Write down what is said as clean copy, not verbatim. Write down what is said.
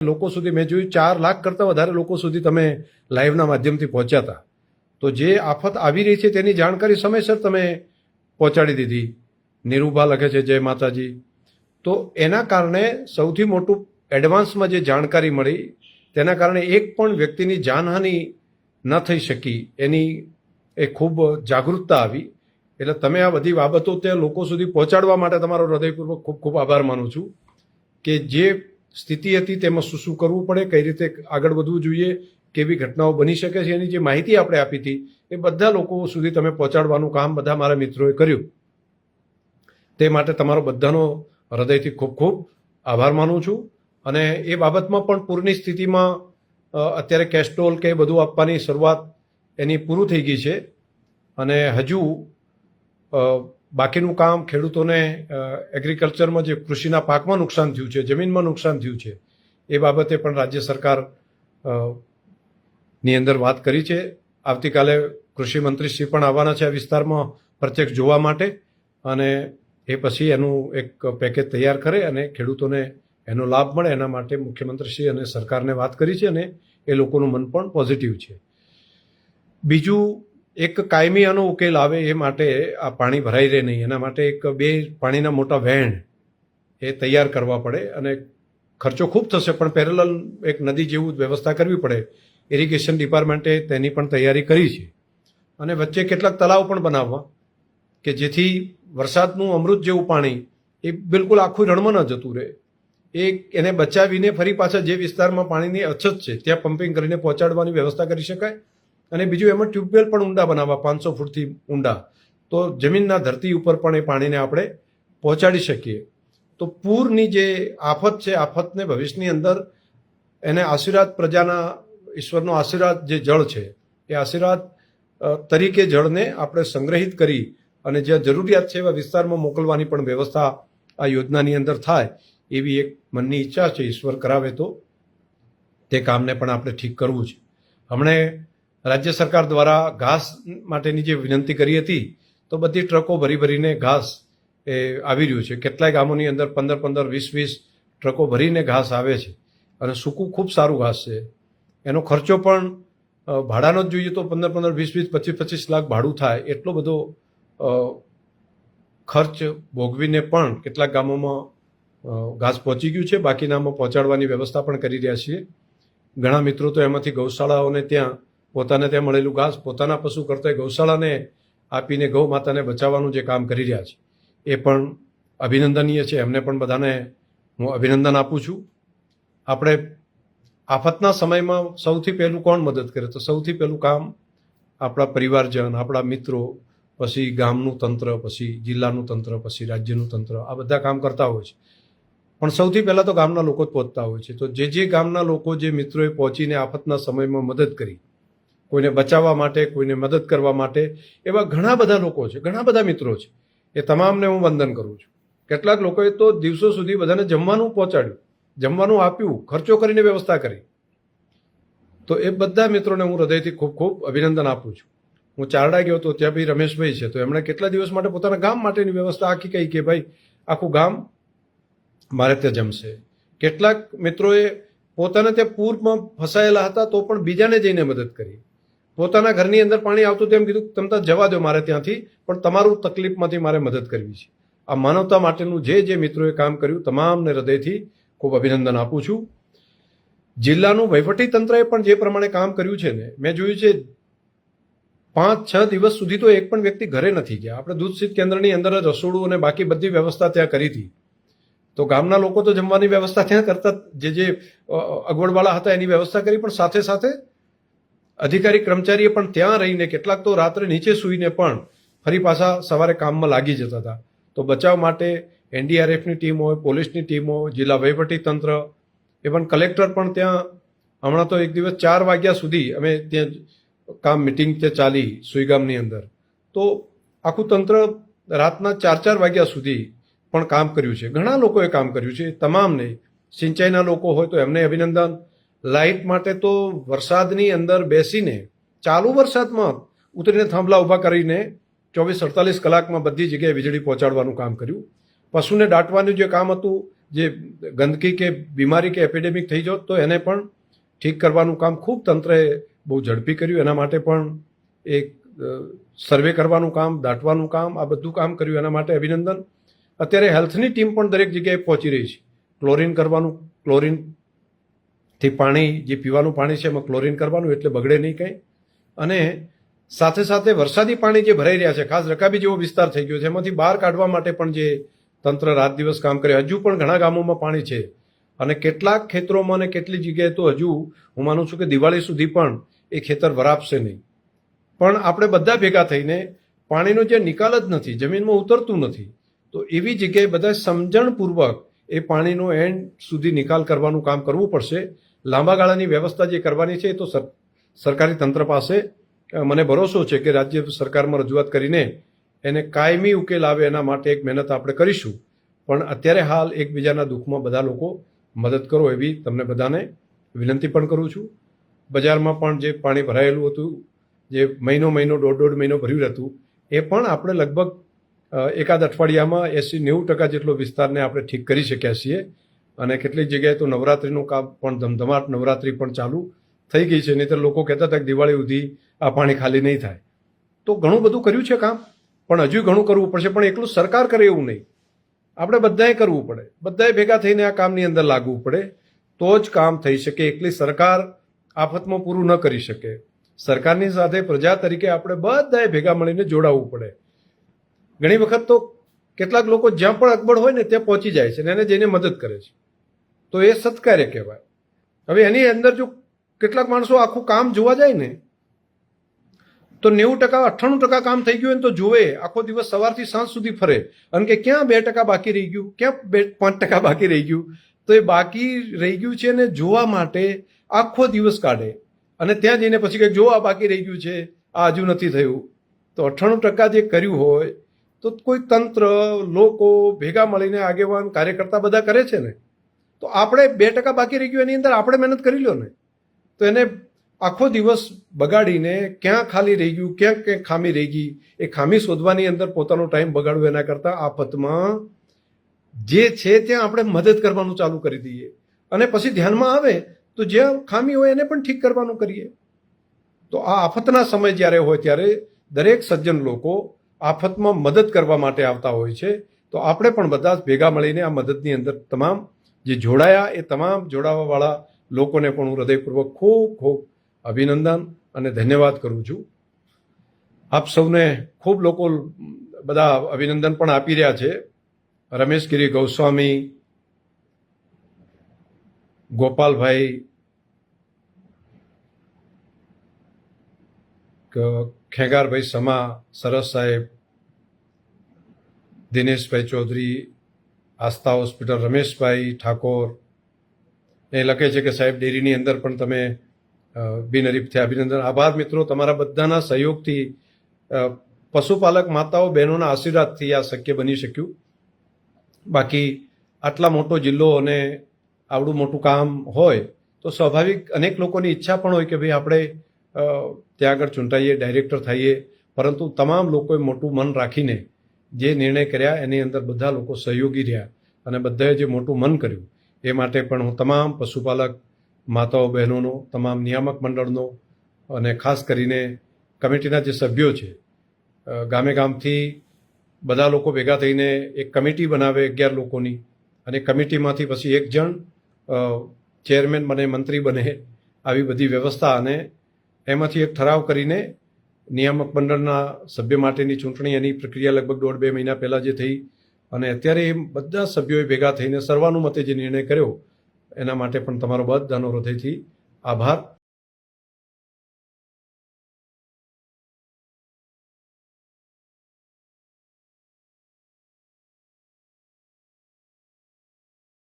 લોકો સુધી મેં જોયું 4 લાખ કરતાં વધારે લોકો સુધી તમે લાઈવના માધ્યમથી પહોંચ્યા હતા. તો જે આફત આવી રહી છે તેની જાણકારી સમયસર તમે પહોંચાડી દીધી. નીરુભા લખે છે જય માતાજી. તો એના કારણે સૌથી મોટું એડવાન્સમાં જે જાણકારી મળી તેના કારણે એક પણ વ્યક્તિની જાનહાનિ ન થઈ શકી એની એ ખૂબ જાગૃતતા આવી. એટલે તમે આ બધી બાબતો તે લોકો સુધી પહોંચાડવા માટે તમારો હૃદયપૂર્વક ખૂબ ખૂબ આભાર માનું છું કે જે સ્થિતિ હતી તેમાં શું શું કરવું પડે, કઈ રીતે આગળ વધવું જોઈએ, કેવી ઘટનાઓ બની શકે છે, એની જે માહિતી આપણે આપી હતી એ બધા લોકો સુધી તમે પહોંચાડવાનું કામ બધા મારા મિત્રોએ કર્યું. તે માટે તમારો બધાનો હૃદયથી ખૂબ ખૂબ આભાર માનું છું. અને એ બાબતમાં પણ પૂરની સ્થિતિમાં અત્યારે કેસ્ટ્રોલ કે બધું આપવાની શરૂઆત એની પૂરું થઈ ગઈ છે અને હજુ બાકીનું કામ ખેડૂતોને એગ્રીકલ્ચરમાં જે કૃષિના પાકમાં નુકસાન થયું છે, જમીનમાં નુકસાન થયું છે, એ બાબતે પણ રાજ્ય સરકાર ની અંદર વાત કરી છે. આવતીકાલે કૃષિ મંત્રીશ્રી પણ આવવાના છે આ વિસ્તારમાં પ્રત્યક્ષ જોવા માટે અને એ પછી એનું એક પેકેજ તૈયાર કરે અને ખેડૂતોને એનો લાભ મળે એના માટે મુખ્યમંત્રીશ્રી અને સરકારને વાત કરી છે અને એ લોકોનું મન પણ પોઝિટિવ છે. બીજું એક કાયમી આનો ઉકેલ આવે એ માટે આ પાણી ભરાઈ રહે નહીં એના માટે એક 2 પાણીના મોટા વહેણ એ તૈયાર કરવા પડે અને ખર્ચો ખૂબ થશે પણ પેરેલલ એક નદી જેવું વ્યવસ્થા કરવી પડે. ઇરિગેશન ડિપાર્ટમેન્ટે તેની પણ તૈયારી કરી છે અને વચ્ચે કેટલાક તળાવ પણ બનાવવા કે જેથી વરસાદનું અમૃત જેવું પાણી એ બિલકુલ આખું રણમાં ન જતું રહે. એને બચાવીને ફરી પાછા જે વિસ્તારમાં પાણીની અછત છે ત્યાં પમ્પિંગ કરીને પહોંચાડવાની વ્યવસ્થા કરી શકાય. અને બીજું એમાં ટ્યુબવેલ પણ ઊંડા બનાવવા 500 ફૂટથી ઊંડા, તો જમીનના ધરતી ઉપર પણ એ પાણીને આપણે પહોંચાડી શકીએ. તો પૂરની જે આફત છે આફતને ભવિષ્યની અંદર એને આશીર્વાદ પ્રજાના ઈશ્વરનો આશીર્વાદ જે જળ છે એ આશીર્વાદ તરીકે જળને આપણે સંગ્રહિત કરી અને જ્યાં જરૂરિયાત છે એવા વિસ્તારમાં મોકલવાની પણ વ્યવસ્થા આ યોજનાની અંદર થાય એવી એક મનની ઈચ્છા છે. ઈશ્વર કરાવે તો તે કામને પણ આપણે ઠીક કરવું છે. હમણે રાજ્ય સરકાર દ્વારા ઘાસ માટેની જે વિનંતી કરી હતી તો બધી ટ્રકો ભરીને ઘાસ એ આવી રહ્યું છે. કેટલાય ગામોની અંદર 15-15, 20-20 ટ્રકો ભરીને ઘાસ આવે છે અને સૂકું ખૂબ સારું ઘાસ છે. એનો ખર્ચો પણ ભાડાનો જ જોઈએ તો 15-15, 20-20, 25-25 લાખ ભાડું થાય એટલો બધો ખર્ચ ભોગવીને પણ કેટલાક ગામોમાં ઘાસ પહોંચી ગયું છે. બાકીનામાં પહોંચાડવાની વ્યવસ્થા પણ કરી રહ્યા છીએ. ઘણા મિત્રો તો એમાંથી ગૌશાળાઓને ત્યાં પોતાને ત્યાં મળેલું ઘાસ પોતાના પશુ કરતાં ગૌશાળાને આપીને ગૌ માતાને બચાવવાનું જે કામ કરી રહ્યા છે એ પણ અભિનંદનીય છે. એમને પણ બધાને હું અભિનંદન આપું છું. આપણે આફતના સમયમાં સૌથી પહેલું કોણ મદદ કરે તો સૌથી પહેલું કામ આપણા પરિવારજન, આપણા મિત્રો, પછી ગામનું તંત્ર, પછી જિલ્લાનું તંત્ર, પછી રાજ્યનું તંત્ર, આ બધા કામ કરતા હોય છે. પણ સૌથી પહેલાં તો ગામના લોકો જ પહોંચતા હોય છે. તો જે ગામના લોકો જે મિત્રોએ પહોંચીને આફતના સમયમાં મદદ કરી, કોઈને બચાવવા માટે, કોઈને મદદ કરવા માટે, એવા ઘણા બધા લોકો છે, ઘણા બધા મિત્રો છે. એ તમામને હું વંદન કરું છું. કેટલાક લોકોએ તો દિવસો સુધી બધાને જમવાનું પહોંચાડ્યું, જમવાનું આપ્યું, ખર્ચો કરીને વ્યવસ્થા કરી. તો એ બધા મિત્રોને હું હૃદયથી ખૂબ ખૂબ અભિનંદન આપું છું. હું ચારડા ગયો હતો ત્યાં બી રમેશભાઈ છે તો એમણે કેટલા દિવસ માટે પોતાના ગામ માટેની વ્યવસ્થા આખી કહી કે ભાઈ આખું ગામ મારે ત્યાં જમશે. કેટલાક મિત્રોએ પોતાને ત્યાં પૂરમાં ફસાયેલા હતા તો પણ બીજાને જઈને મદદ કરી. પોતાના ઘરની અંદર પાણી આવતું તેમ કીધું તમે તો જવા દો મારે ત્યાંથી, પણ તમારું તકલીફમાંથી મારે મદદ કરવી છે. આ માનવતા માટેનું જે મિત્રોએ કામ કર્યું તમામને હૃદયથી ખૂબ અભિનંદન આપું છું. જિલ્લાનું વહીવટી તંત્રએ પણ જે પ્રમાણે કામ કર્યું છે ને, મેં જોયું છે 5-6 દિવસ સુધી તો એક પણ વ્યક્તિ ઘરે નથી ગયા. આપણે દૂધ શીત કેન્દ્રની અંદર જ રસોડું અને બાકી બધી વ્યવસ્થા ત્યાં કરી હતી. તો ગામના લોકો તો જમવાની વ્યવસ્થા ત્યાં કરતા જે અગવડવાળા હતા એની વ્યવસ્થા કરી, પણ સાથે સાથે અધિકારી કર્મચારીએ પણ ત્યાં રહીને કેટલાક તો રાત્રે નીચે સૂઈને પણ ફરી પાછા સવારે કામમાં લાગી જતા હતા. તો બચાવ માટે NDRFની ટીમ હોય, પોલીસની ટીમ હોય, જિલ્લા વહીવટી તંત્ર, ઇવન કલેક્ટર પણ ત્યાં હમણાં તો એક દિવસ 4 વાગ્યા સુધી અમે ત્યાં કામ મિટિંગ ત્યાં ચાલી સુઈગામની અંદર. તો આખું તંત્ર રાતના 4-4 વાગ્યા સુધી પણ કામ કર્યું છે. ઘણા લોકોએ કામ કર્યું છે. તમામને સિંચાઈના લોકો હોય તો એમને અભિનંદન. લાઇટ માટે તો વરસાદની અંદર બેસીને ચાલુ વરસાદમાં ઉતરીને થાંભલા ઊભા કરીને 24-48 કલાકમાં બધી જગ્યાએ વીજળી પહોંચાડવાનું કામ કર્યું. પશુને દાટવાનું જે કામ હતું જે ગંદકી કે બીમારી કે એપિડેમિક થઈ જાત તો એને પણ ઠીક કરવાનું કામ ખૂબ તંત્રએ બહુ ઝડપી કર્યું. એના માટે પણ એક સર્વે કરવાનું કામ, દાટવાનું કામ, આ બધું કામ કર્યું. એના માટે અભિનંદન. અત્યારે હેલ્થની ટીમ પણ દરેક જગ્યાએ પહોંચી રહી છે. ક્લોરિન કરવાનું, ક્લોરિનથી પાણી, જે પીવાનું પાણી છે એમાં ક્લોરિન કરવાનું એટલે બગડે નહીં કંઈ. અને સાથે સાથે વરસાદી પાણી જે ભરાઈ રહ્યા છે, ખાસ રકાબી જેવો વિસ્તાર થઈ ગયો છે, એમાંથી બહાર કાઢવા માટે પણ જે તંત્ર રાત દિવસ કામ કરે. હજુ પણ ઘણા ગામોમાં પાણી છે અને કેટલાક ખેતરોમાં અને કેટલી જગ્યાએ તો હજુ હું માનું છું કે દિવાળી સુધી પણ એ ખેતર વરાપશે નહીં. પણ આપણે બધા ભેગા થઈને પાણીનો જે નિકાલ જ નથી, જમીનમાં ઉતરતું નથી, તો એવી જગ્યાએ બધા સમજણપૂર્વક એ પાણીનો એન્ડ સુધી નિકાલ કરવાનું કામ કરવું પડશે. લાંબા ગાળાની વ્યવસ્થા જે કરવાની છે એ તો સરકારી તંત્ર પાસે મને ભરોસો છે કે રાજ્ય સરકારમાં રજૂઆત કરીને એને કાયમી ઉકેલ આવે એના માટે એક મહેનત આપણે કરીશું. પણ અત્યારે હાલ એકબીજાના દુઃખમાં બધા લોકો મદદ કરો એવી તમને બધાને વિનંતી પણ કરું છું. બજારમાં પણ જે પાણી ભરાયેલું હતું, જે મહિનો દોઢ મહિનો ભર્યું હતું, એ પણ આપણે લગભગ એકાદ અઠવાડિયામાં 80-90% જેટલો વિસ્તારને આપણે ઠીક કરી શક્યા છીએ. અને કેટલીક જગ્યાએ તો નવરાત્રિનું કામ પણ ધમધમાટ નવરાત્રિ પણ ચાલુ થઈ ગઈ છે. નહીંતર લોકો કહેતા હતા કે દિવાળી સુધી આ પાણી ખાલી નહીં થાય. તો ઘણું બધું કર્યું છે કામ, પણ હજુ ઘણું કરવું પડશે. પણ એકલું સરકાર કરે એવું નહીં, આપણે બધાએ કરવું પડે. બધાએ ભેગા થઈને આ કામની અંદર લાગવું પડે તો જ કામ થઈ શકે. એકલી સરકાર આફતમાં પૂરું ન કરી શકે. સરકારની સાથે પ્રજા તરીકે આપણે બધાએ ભેગા મળીને જોડાવવું પડે. ઘણી વખત તો કેટલાક લોકો જ્યાં પણ અગવડ હોય ને ત્યાં પહોંચી જાય છે અને એને જઈને મદદ કરે છે, તો એ સત્કાર્ય કહેવાય. હવે એની અંદર જો કેટલાક માણસો આખું કામ જોવા જાય ને તો 90%-98% કામ થઈ ગયું ને તો જોવે, આખો દિવસ સવારથી સાંજ સુધી ફરે અને કે ક્યાં 2% બાકી રહી ગયું, ક્યાં 5% બાકી રહી ગયું. તો એ બાકી રહી ગયું છે ને જોવા માટે આખો દિવસ કાઢે અને ત્યાં જઈને પછી કંઈક જો આ બાકી રહી ગયું છે, આ હજુ નથી થયું. તો 98% જે કર્યું હોય તો કોઈ તંત્ર, લોકો ભેગા મળીને આગેવાન, કાર્યકર્તા બધા કરે છે ને, તો આપણે 2% બાકી રહી ગયું એની અંદર આપણે મહેનત કરી લો ને, તો એને આખો દિવસ બગાડીને ક્યાં ખાલી રહી ગયું, ક્યાં ક્યાં ખામી રહી ગઈ, એ ખામી શોધવાની અંદર પોતાનો ટાઈમ બગાડવો એના કરતાં આફતમાં જે છે ત્યાં આપણે મદદ કરવાનું ચાલુ કરી દઈએ અને પછી ધ્યાનમાં આવે તો જ્યાં ખામી હોય એને પણ ઠીક કરવાનું કરીએ. તો આ આફતના સમય જ્યારે હોય ત્યારે દરેક સજ્જન લોકો આફતમાં મદદ કરવા માટે આવતા હોય છે. તો આપણે પણ બધા જ ભેગા મળીને આ મદદની અંદર તમામ જે જોડાયા એ તમામ જોડાવાવાળા લોકોને પણ હું હૃદયપૂર્વક ખૂબ ખૂબ અભિનંદન અને ધન્યવાદ કરું છું. આપ સૌને ખૂબ લોકો બધા અભિનંદન પણ આપી રહ્યા છે. રમેશગીરી ગોસ્વામી, ગોપાલભાઈ, ખેગારભાઈ સમા, સરસ સાહેબ, દિનેશભાઈ ચૌધરી, આસ્થા હોસ્પિટલ, રમેશભાઈ ઠાકોર, એ લખે છે કે સાહેબ ડેરીની અંદર પણ તમે બિનહરીફથી અભિનંદન. આભાર મિત્રો, તમારા બધાના સહયોગથી, પશુપાલક માતાઓ બહેનોના આશીર્વાદથી આ શક્ય બની શક્યું. બાકી આટલા મોટો જિલ્લો અને આવડું મોટું કામ હોય તો સ્વાભાવિક અનેક લોકોની ઈચ્છા પણ હોય કે ભાઈ આપણે ત્યાં આગળ ચૂંટાઈએ, ડાયરેક્ટર થઈએ, પરંતુ તમામ લોકોએ મોટું મન રાખીને જે નિર્ણય કર્યા એની અંદર બધા લોકો સહયોગી રહ્યા અને બધાએ જે મોટું મન કર્યું એ માટે પણ હું તમામ પશુપાલક માતાઓ બહેનોનો, તમામ નિયામક મંડળનો અને ખાસ કરીને કમિટીના જે સભ્યો છે, ગામે ગામથી બધા લોકો ભેગા થઈને એક કમિટી બનાવે 11 લોકોની, અને કમિટીમાંથી પછી એક જણ ચેરમેન બને, મંત્રી બને, આવી બધી વ્યવસ્થા. અને એમાંથી એક ઠરાવ કરીને નિયામક મંડળના સભ્ય માટેની ચૂંટણી, એની પ્રક્રિયા લગભગ 1.5-2 મહિના પહેલાં જે થઈ, અને અત્યારે એ બધા સભ્યોએ ભેગા થઈને સર્વાનુમતે જે નિર્ણય કર્યો એના માટે પણ તમારો બધાનો હૃદયથી આભાર.